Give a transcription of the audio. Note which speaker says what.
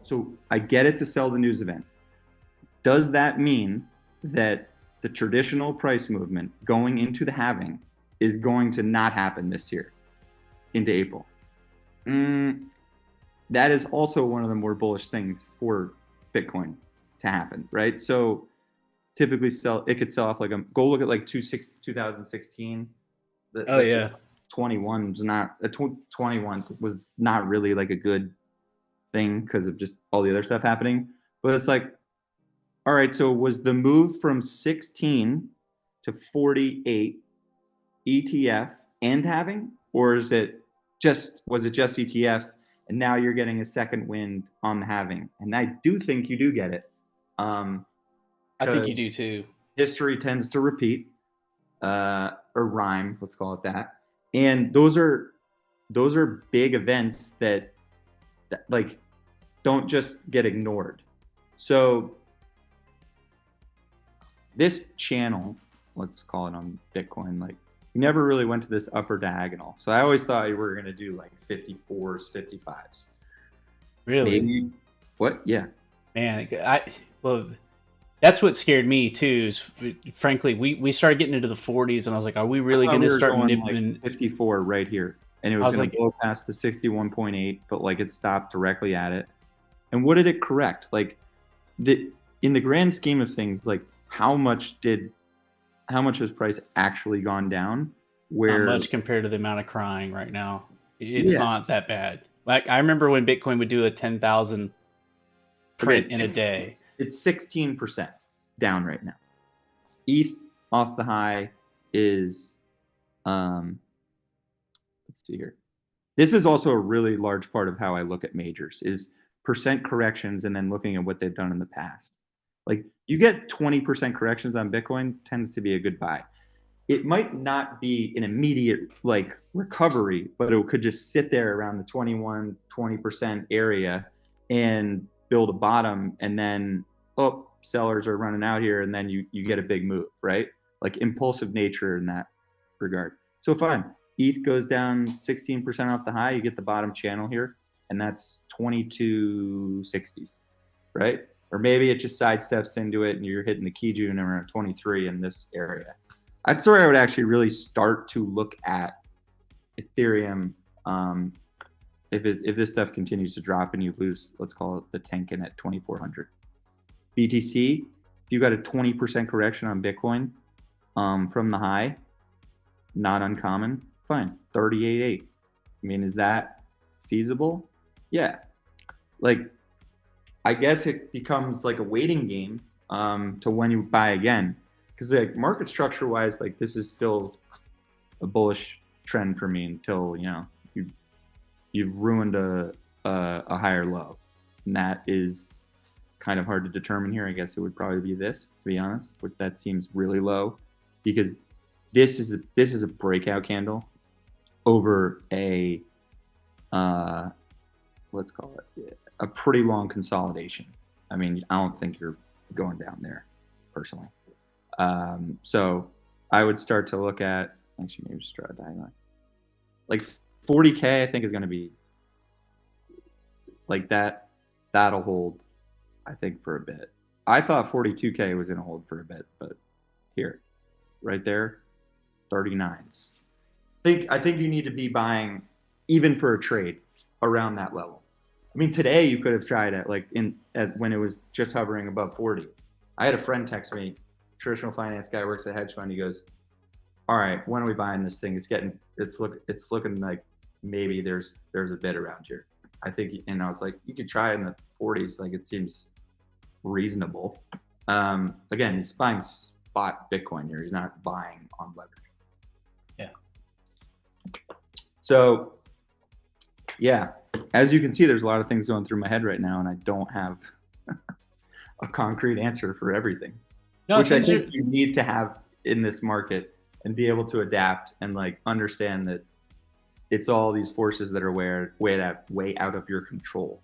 Speaker 1: So I get it to sell the news event. Does that mean that the traditional price movement going into the halving is going to not happen this year into April? That is also one of the more bullish things for Bitcoin to happen, right? So typically it could sell off go look at like 2016.
Speaker 2: Oh yeah.
Speaker 1: 21 was not a 21 was not really like a good thing because of just all the other stuff happening. But it's like, all right, so was the move from 16 to 48 ETF and halving, or was it just ETF and now you're getting a second wind on the halving? And I do think you do get it.
Speaker 2: I think you do too.
Speaker 1: History tends to repeat, or rhyme, let's call it that. And those are big events that like don't just get ignored. So this channel, let's call it on Bitcoin, like we never really went to this upper diagonal. So I always thought we were going to do like 54s, 55s.
Speaker 2: Really?
Speaker 1: Maybe. What? Yeah.
Speaker 2: Man, well, that's what scared me too. Is frankly, we started getting into the 40s, and I was like, "Are we really going to start nibbling?"
Speaker 1: Like 54 right here, and it was going to go past the 61.8, but like it stopped directly at it. And what did it correct? Like, in the grand scheme of things, like how much has price actually gone down?
Speaker 2: Not much compared to the amount of crying right now. It's not that bad. Like I remember when Bitcoin would do a 10,000 print in a day.
Speaker 1: It's 16% down right now. ETH off the high is, let's see here. This is also a really large part of how I look at majors is percent corrections and then looking at what they've done in the past. Like you get 20% corrections on Bitcoin tends to be a good buy. It might not be an immediate like recovery, but it could just sit there around the 20% area and build a bottom, and then sellers are running out here, and then you get a big move, right? Like impulsive nature in that regard. So fine, ETH goes down 16% off the high, you get the bottom channel here, and that's 2260s, right? Or maybe it just sidesteps into it and you're hitting the Kijun around 23 in this area. That's where I would actually really start to look at Ethereum. If this stuff continues to drop and you lose, let's call it the tanking at 2,400. BTC, if you got a 20% correction on Bitcoin from the high, not uncommon, fine, 38.8. I mean, is that feasible? Yeah. Like, I guess it becomes like a waiting game to when you buy again. Because like market structure wise, like this is still a bullish trend for me until, you know, you've ruined a higher low. And that is kind of hard to determine here. I guess it would probably be this, to be honest, but that seems really low because this is a breakout candle over a let's call it a pretty long consolidation. I mean, I don't think you're going down there personally. So I would start to look at, actually maybe just draw a diagonal. Like 40K, I think is going to be like that. That'll hold, I think, for a bit. I thought 42K was going to hold for a bit, but here, right there, 39s. I think you need to be buying even for a trade around that level. I mean, today you could have tried it like when it was just hovering above 40. I had a friend text me, traditional finance guy, works at a hedge fund. He goes, "All right, when are we buying this thing? It's looking like maybe there's a bid around here." I think, and I was like, "You could try in the 40s. Like it seems reasonable." Again, he's buying spot Bitcoin here. He's not buying on leverage.
Speaker 2: Yeah.
Speaker 1: So, yeah, as you can see, there's a lot of things going through my head right now, and I don't have a concrete answer for everything, which I think you need to have in this market and be able to adapt and like understand that it's all these forces that are way out of your control.